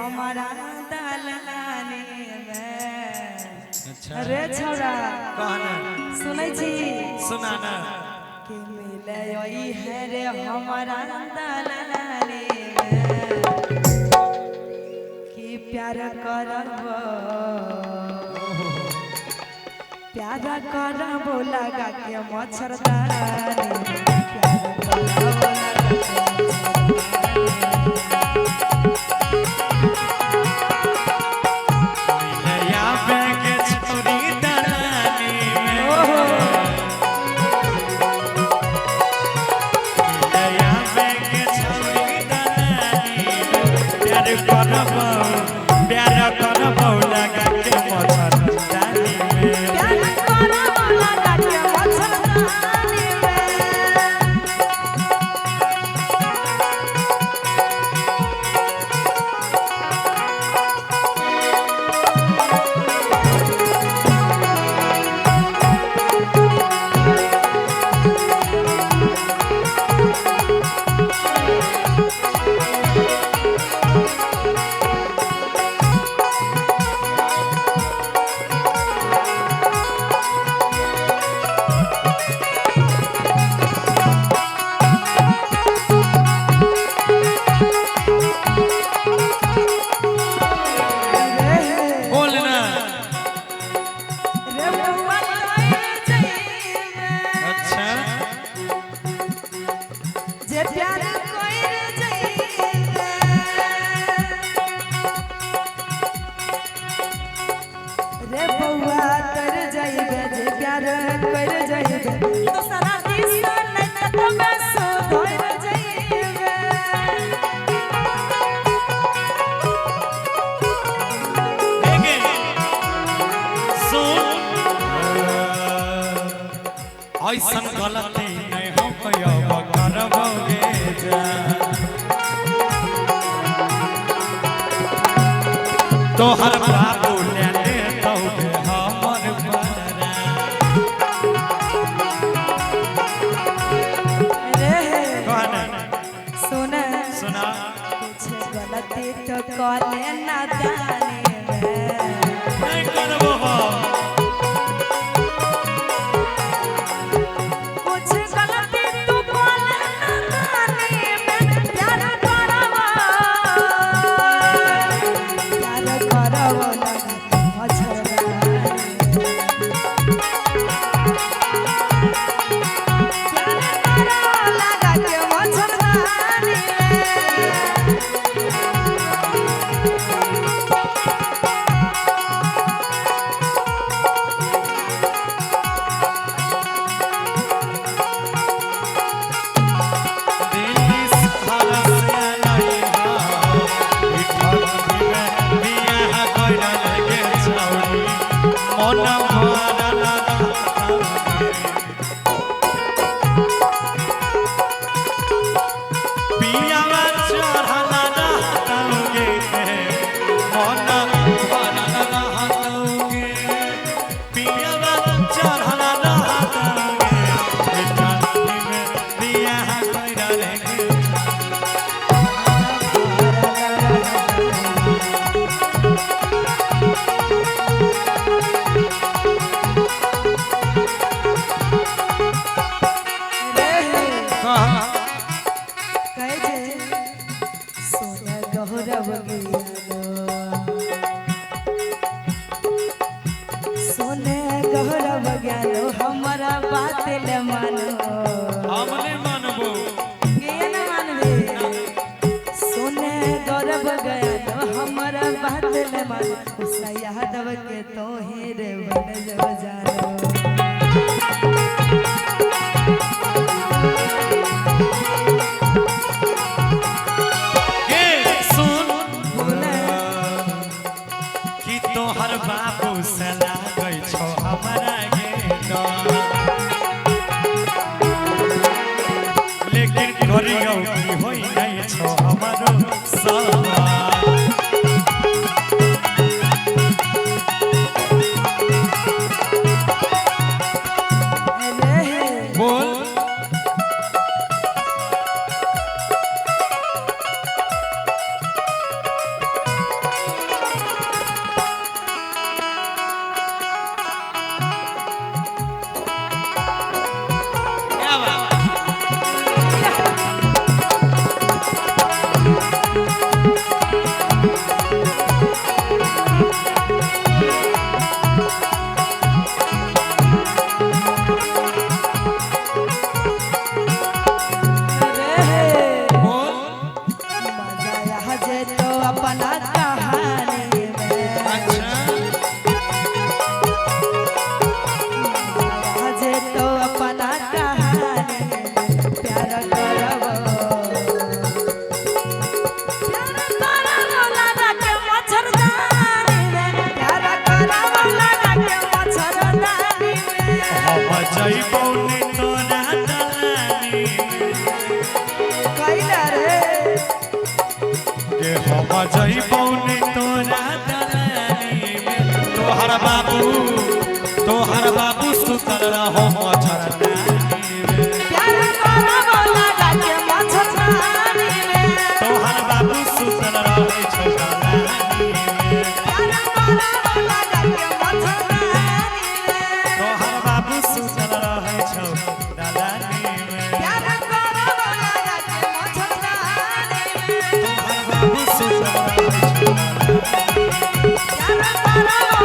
हमारा दलाने में। अच्छा अरे छोरा कहना सुनै छी सुनाना कि मिले ओई है रे हमारा दलाने में कि प्यार करबो प्यार करबो लगा के मच्छरदानी प्यार करबो लगा मिलया बैग छोरी दलानी में मिलया बैग छोरी दलानी में प्यार करबो लगा के मच्छरदानी में प्यार करबो लगा के मच्छरदानी में। बोलना रे बउआ कइले जइबे अच्छा जे प्यार कइले जइबे रे बउआ तर जइबे जे प्यार कइले जइबे तो सारा दिशा नै तबे सो धइले जइबे। ऐसन गलती नहीं हो करबोगे तोहर बाबू ले तोगे हमर बरा रे कहना सुन सुना कुछ गलती तो कले ना जाने में नहीं करबो कुछ गलती तू कले ना जाने में प्यार करबो लगा मच्छरदानी प्यार करबो लगा के मच्छरदानी दिल्ली सहारा से लाई हा इठनी में बियाह कइला लगे छौरी मन भरला पियावा चढ़ला रहतौगे मन भरला रहतौगे पियावा चढ़ला रहतौगे इठनी में बियाह कइला लगे कहे जे सोना गौरव ज्ञानो सोने गौरव ज्ञानो हमारा बात ले मानो हमने मानबो के न मानबे सोने गौरव ज्ञानो हमारा बात ले मानो उसा यादव के तो ही रे बन जो जानो गे सुन बोले कि तोहर बाबू से लागै छौ हमरा गे लेकिन करियौ की होई नहीं छौ हमरो सवा बोल राजे तो अपना कहानी में अच्छा राजे तो अपना कहानी में प्यार करब लगा के मच्छरदानी में प्यार करब लगा के मच्छरदानी में हम जइबौ ने तोरा दलानी कैला रे के हम जइबौ ने तोरा दलानी में तोहर बाबू सुतल रहो मच्छरदानी में प्यार करब लगा के मच्छरदानी में तोहर बाबू सुतल रहे छौ दलानी में प्यार करब लगा के मच्छरदानी में तोहर बाबू सुतल रहे छौ दलानी में प्यार करब लगा के मच्छरदानी में तोहर बाबू सुतल रहे छौ दलानी में प्यार करब